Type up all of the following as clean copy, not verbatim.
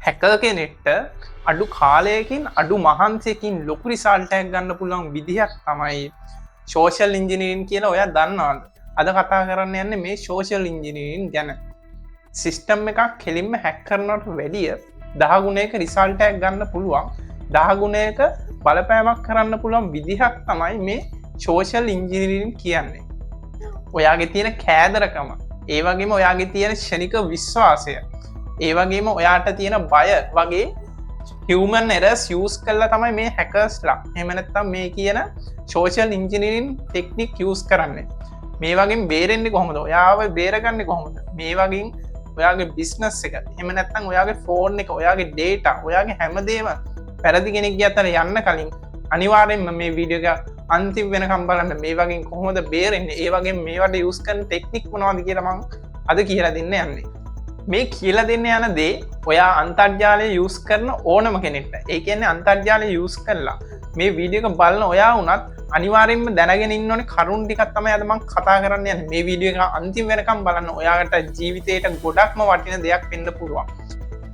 Hacker කෙනෙක්ට අඩු කාලයකින් අඩු මහන්සයකින් ලොකු රිසල්ට් එකක් ගන්න පුළුවන් විදිහක් තමයි සෝෂල් ඉන්ජිනියරින් කියලා ඔයා දන්නවද? අද කතා කරන්න යන්නේ මේ සෝෂල් ඉන්ජිනියරින් ගැන. සිස්ටම් එකක් කෙලින්ම හැක් කරනවට වැඩිය 10 ගුණයක රිසල්ට් එකක් ගන්න පුළුවන්. 10 ගුණයක බලපෑමක් කරන්න පුළුවන් විදිහක් තමයි මේ සෝෂල් ඉන්ජිනියරින් කියන්නේ. ඔයාගේ තියෙන කෑදරකම, ඒ වගේම ඔයාගේ තියෙන ක්ෂණික විශ්වාසය, ඒ වගේම ඔයාට තියෙන බය වගේ human errors use කරලා තමයි මේ hackers-ලා එහෙම නැත්නම් මේ කියන social engineering technique use කරන්නේ. මේ වගේම බේරෙන්නේ කොහොමද? ඔයාව බේරගන්නේ කොහොමද? මේ වගේම ඔයාගේ business එක, එහෙම නැත්නම් ඔයාගේ phone එක, ඔයාගේ data, ඔයාගේ හැමදේම වැරදි කෙනෙක්ගේ අතට යන්න කලින් අනිවාර්යෙන්ම මේ වීඩියෝ එක අන්තිම වෙනකම් බලන්න. මේ වගේ කොහොමද බේරෙන්නේ, ඒ වගේම මේවට use කරන technique මොනවද කියලා මම අද කියලා දෙන්න යන්නේ. මේ කියලා දෙන්න යන දේ ඔයා අන්තර්ජාලය යස් කරන ඕනම කෙනෙක්ට, ඒ කියන්නේ අන්තර්ජාලය යස් කරලා මේ වීඩියෝ එක බලන ඔයා වුණත් අනිවාර්යෙන්ම දැනගෙන ඉන්න ඕනේ කරුණු ටිකක් තමයි අද මම කතා කරන්න යන්නේ. මේ වීඩියෝ එක අන්තිම වෙනකම් බලන්න. ඔයාලට ජීවිතේට ගොඩක්ම වටින දෙයක් වෙන්න පුළුවන්.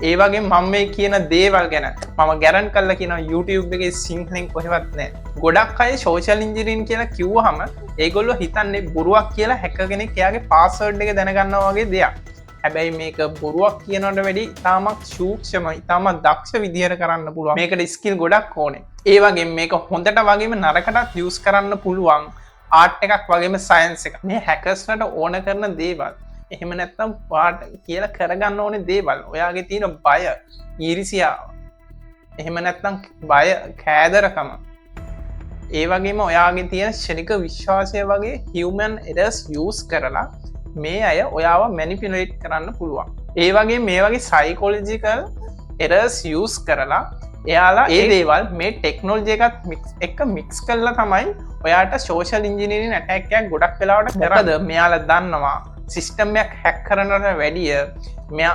ඒ වගේ මම මේ කියන දේවල් ගැන මම ගැරන්ටි කරලා කියනවා YouTube එකේ සිංහලෙන් කොහෙවත් නැහැ. ගොඩක් අය social engineering කියලා කිව්වහම ඒගොල්ලෝ හිතන්නේ බොරුවක් කියලා හැකර් කෙනෙක් එයාගේ password එක දැනගන්නවා වගේ දෙයක්. හැබැයි මේක බොරුවක් කියනවට වැඩි ඉතාමත් සූක්ෂම, ඉතාමත් දක්ෂ විදිහට කරන්න පුළුවන්. මේකට ස්කිල් ගොඩක් ඕනේ. ඒ වගේම මේක හොඳට වගේම නරකටත් යූස් කරන්න පුළුවන් ආර්ට් එකක් වගේම සයන්ස් එකක්. මේ හැකර්ස්ලට ඕන කරන දේවල්, එහෙම නැත්නම් වාට කියලා කරගන්න ඕනේ දේවල්, ඔයාගේ තියෙන බය, ඊර්ෂ්‍යාව, එහෙම නැත්නම් බය, කෑදරකම, ඒ වගේම ඔයාගේ තියෙන ක්ෂණික විශ්වාසය වගේ human errors use කරලා මේ අය ඔයාව මැනිපියුලේට් කරන්න පුළුවන්. ඒ වගේ මේ වගේ සයිකොලොජිකල් එරර්ස් යූස් කරලා එයාලා ඒ දේවල් මේ ටෙක්නොලොජි එකත් එක්ක මික්ස් කරලා තමයි ඔයාට සෝෂල් ඉන්ජිනියරින් ඇටැක් එකක් ගොඩක් වෙලාවට කරන්නේ. මෙයාලා දන්නවා සිස්ටම් එකක් හැක් කරනවට වැඩිය මෙයා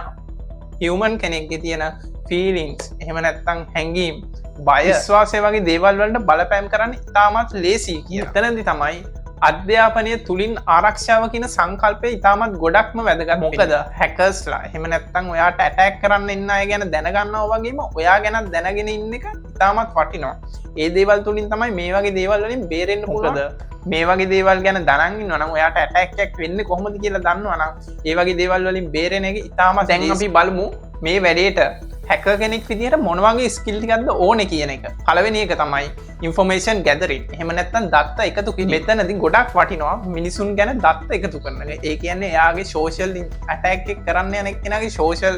හියුමන් කෙනෙක්ගේ තියෙන ෆීලිංග්ස්, එහෙම නැත්නම් හැඟීම්, බය, විශ්වාසය වගේ දේවල් වලට බලපෑම් කරන්න ඉතාමත් ලේසි කියලා. එතනදී තමයි අධ්‍යාපනය තුළින් ආරක්ෂාව කියන සංකල්පය ඉතාමත් ගොඩක්ම වැදගත්. මොකද හැකර්ස්ලා එහෙම නැත්නම් ඔයාට ඇටැක් කරන්න ඉන්න අය ගැන දැනගන්නවා වගේම ඔයා ගැන දැනගෙන ඉන්න එක ඉතාමත් වටිනවා. ඒ දේවල් තුළින් තමයි මේ වගේ දේවල් වලින් බේරෙන්න පුළුවන්. මේ වගේ දේවල් ගැන දැනන් ඉන්නවා නම් ඔයාට ඇටැක් එකක් වෙන්නේ කොහොමද කියලා දන්නවා නම් ඒ වගේ දේවල් වලින් බේරෙන එක ඉතාමත්. දැන් අපි බලමු මේ වැඩේට හැකර් කෙනෙක් විදිහට මොන වගේ ස්කිල් ටිකක්ද ඕනේ කියන එක. පළවෙනි එක තමයි information gathering. එහෙම නැත්නම් දත්ත එකතු කිරීම. මෙතනදී ගොඩක් වටිනවා මිනිසුන් ගැන දත්ත එකතු කරන එක. ඒ කියන්නේ එයාගේ social attack එක කරන්න යන එක්කෙනාගේ social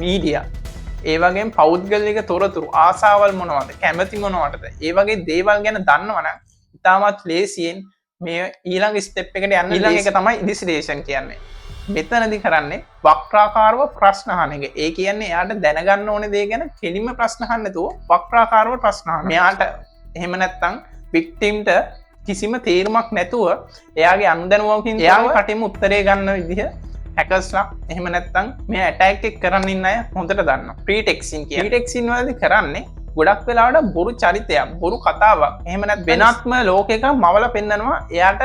media, ඒ වගේම පෞද්ගලික තොරතුරු, ආසාවල් මොනවද, කැමැති මොනවටද, ඒ වගේ දේවල් ගැන දන්නවනම් ඉතාමත් ලේසියෙන් මේ ඊළඟ ස්ටෙප් එකට යන්න. ඊළඟ එක තමයි ඉනිෂියේෂන් කියන්නේ. මෙතනදි කරන්නේ වක්‍රාකාරව ප්‍රශ්න අහන එක. ඒ කියන්නේ එයාට දැනගන්න ඕනේ දේ ගැන කෙලින්ම ප්‍රශ්න අහන්න නැතුව වක්‍රාකාරව ප්‍රශ්න අහන. මෙයාට එහෙම නැත්නම් වික්ටිම්ට කිසිම තේරුමක් නැතුව එයාගේ අනුදැනුවකින් එයාගේ කටින්ම උත්තරේ ගන්න විදිහ හැකර්ස්ලා එහෙම නැත්නම් මේ ඇටැක් එක කරන්න ඉන්න අය හොඳට දන්නවා. ප්‍රීටෙක්සින් කියන්නේ. ප්‍රීටෙක්සින් වලදී කරන්නේ ගොඩක් වෙලාවට බොරු චරිතයක්, බොරු කතාවක්, එහෙම නැත්නම් වෙනත්ම ලෝකයක මවලා පෙන්නනවා. එයාට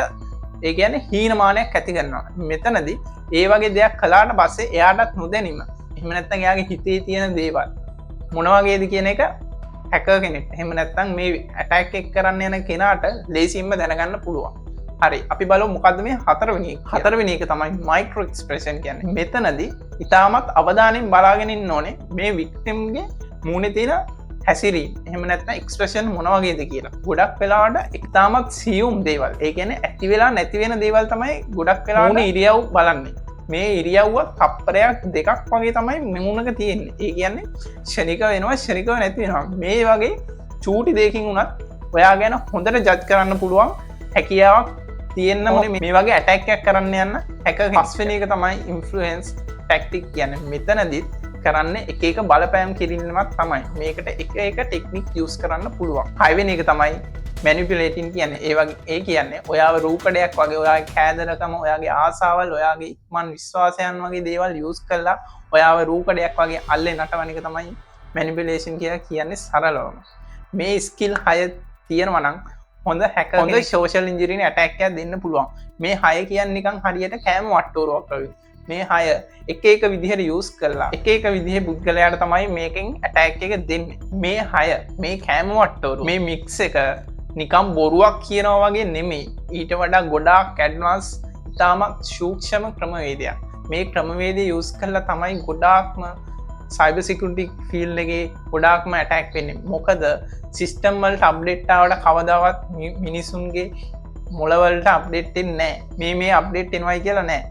ඒ කියන්නේ හීනමානයක් ඇති කරනවා. මෙතනදී ඒ වගේ දෙයක් කළාට පස්සේ එයාටත් නොදැනීම, එහෙම නැත්නම් එයාගේ හිතේ තියෙන දේවල් මොන වගේද කියන එක හැකර් කෙනෙක්, එහෙම නැත්නම් මේ ඇටැක් එක කරන්න යන කෙනාට ලේසියෙන්ම දැනගන්න පුළුවන්. හරි, අපි බලමු මොකද්ද මේ හතරවෙනි එක. හතරවෙනි එක තමයි මයික්‍රෝ එක්ස්ප්‍රෙෂන් කියන්නේ. මෙතනදී ඉතාමත් අවධානයෙන් බලාගෙන ඉන්න ඕනේ මේ වික්ටිම්ගේ මූණේ තියෙන හැසිරීම, එහෙම නැත්නම් එක්ස්ප්‍රෙෂන් මොන වගේද කියලා. ගොඩක් වෙලාවට ඉතාමත් සියුම් දේවල්, ඒ කියන්නේ ඇති වෙලා නැති වෙන දේවල් තමයි ගොඩක් වෙලාවට ඉරියව් බලන්නේ. මේ ඉරියව්ව තප්පරයක් දෙකක් වගේ තමයි මුණක තියෙන්නේ. ඒ කියන්නේ ක්ෂණික වෙනවා, ක්ෂණිකව නැති වෙනවා. මේ වගේ චූටි දෙයකින් උනත් ඔයා ගැන හොඳට ජජ් කරන්න පුළුවන් හැකියාවක් තියෙන්න ඕනේ මේ වගේ ඇටැක් එකක් කරන්න යන්න හැකර්. පස්වෙනි එක තමයි ඉන්ෆ්ලුවෙන්ස් ටැක්ටික් කියන්නේ. මෙතනදිත් කරන්නේ එක එක බලපෑම් කිරීමක් තමයි. මේකට එක එක ටෙක්නික් යූස් කරන්න පුළුවන්. හයවෙනි එක තමයි මැනිපියුලේටින් කියන්නේ. ඒ වගේ ඒ කියන්නේ ඔයාව රූකඩයක් වගේ ඔයාගේ කෑදරකම, ඔයාගේ ආසාවල්, ඔයාගේ ඉක්මන් විශ්වාසයන් වගේ දේවල් යූස් කරලා ඔයාව රූකඩයක් වගේ අල්ලේ නටවන එක තමයි මැනිපියුලේෂන් කියලා කියන්නේ සරලවම. මේ ස්කිල් 6 තියෙනවා නම් හොඳ හැකර් හොඳ සෝෂල් ඉන්ජිනියරින් ඇටැක් එකක් දෙන්න පුළුවන්. මේ 6 කියන්නේ නිකන් හරියට කෑම වට්ටෝරුවක් වගේ. මේ 6 එක විදිහට යූස් කරලා එක විදිහ පුද්ගලයාට තමයි මේකෙන් ඇටැක් එක දෙන්නේ. මේ 6 මේ කෑම වට්ටෝරු මේ මික්ස් එක නිකම් බොරුවක් කියනවා වගේ නෙමෙයි. ඊට වඩා ගොඩාක් ඇඩ්වාන්ස් ඉතාමත් සූක්ෂම ක්‍රමවේදයක්. මේ ක්‍රමවේදය යූස් කරලා තමයි ගොඩාක්ම සයිබර් සිකියුරිටි ෆීල්ඩ් එකේ ගොඩාක්ම ඇටැක් වෙන්නේ. මොකද සිස්ටම් වලට අප්ඩේට් ආවට කවදාවත් මිනිසුන්ගේ මොළවලට අප්ඩේට් වෙන්නේ නැහැ. මේ අප්ඩේට් එනවයි කියලා නැහැ.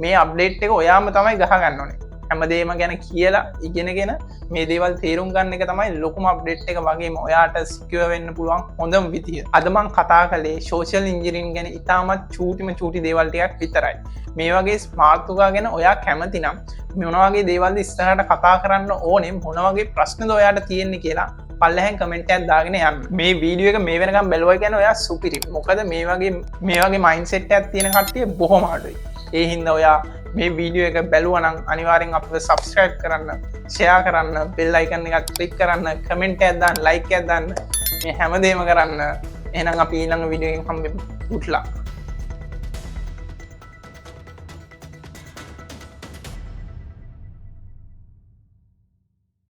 මේ අප්ඩේට් එක ඔයාම තමයි ගහගන්න ඕනේ. හැමදේම ගැන කියලා ඉගෙනගෙන මේ දේවල් තේරුම් ගන්න එක තමයි ලොකුම අප්ඩේට් එක වගේම ඔයාට සිකියුර් වෙන්න පුළුවන් හොඳම විදිය. අද මම කතා කළේ සෝෂල් ඉන්ජිනියරින් ගැන ඉතාමත් චූටි දේවල් ටිකක් විතරයි. මේ වගේ මාතෘකා ගැන ඔයා කැමති නම් මොන වගේ දේවල්ද ඉස්සරහට කතා කරන්න ඕනේ, මොන වගේ ප්‍රශ්නද ඔයාට තියෙන්නේ කියලා පල්ලෙහෙන් කමෙන්ට් එකක් දාගෙන යන්න. මේ වීඩියෝ එක මේ වෙනකම් බැලුවා කියන්නේ ඔයා සුපිරි. මොකද මේ වගේ මයින්ඩ්සෙට් එකක් තියෙන කට්ටිය බොහොම අඩුයි. ඒ හින්දා ඔයා මේ වීඩියෝ එක බැලුවනම් අනිවාර්යෙන් අපිව සබ්ස්ක්‍රයිබ් කරන්න, ෂෙයා කරන්න, බෙල් අයිකන් එකත් ක්ලික් කරන්න, කමෙන්ට් එකක් දාන්න, ලයික් එකක් දාන්න. මේ හැමදේම කරන්න. එහෙනම් අපි ඊළඟ වීඩියෝ එකෙන් හම්බෙමු. good luck.